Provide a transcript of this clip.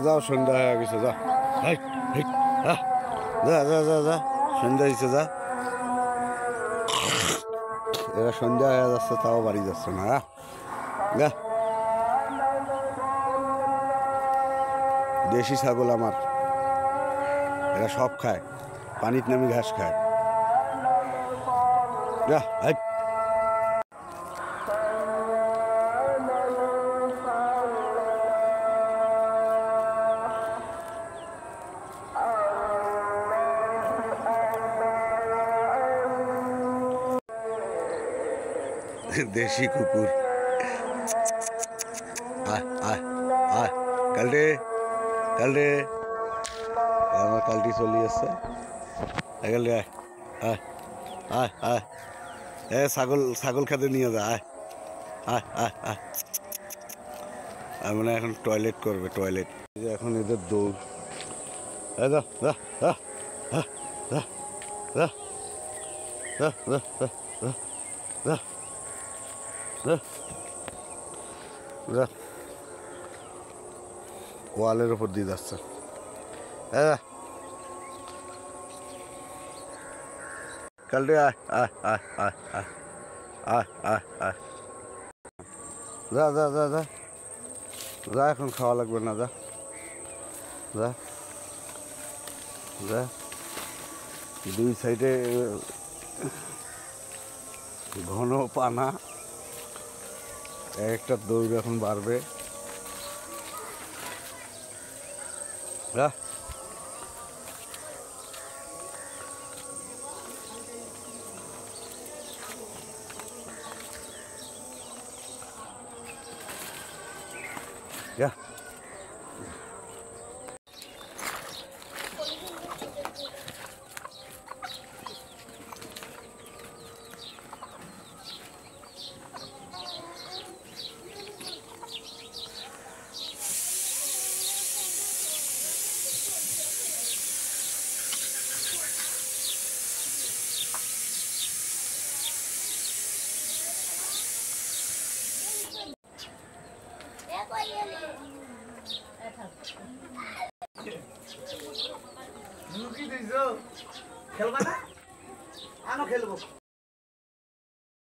যাও সন্ধ্যা হয়ে গেছে যা যা যা যা যা সন্ধ্যা হয়েছে যা এরা সন্ধ্যা হয়ে যাচ্ছে তাও বাড়ি যাচ্ছে না যা দেশি ছাগল আমার এরা সব খায় পানির নামি ঘাস খায় যা দেশি কুকুর কালটে কালটে আমার কালটি চলি আছে ছাগল ছাগল খেতে নিয়ে যা মানে এখন টয়লেট করবে টয়লেট এখন এদের দৌড় যা যা যা যা যা যা ওয়ালের উপর দিয়ে যাচ্ছে কালটি যা যা যা যা যা এখন খাওয়া লাগবে না যা যা যা দুই সাইডে ঘন পানা একটা দৌড় এখন বাড়বে খেলবা না? আনো খেলবো।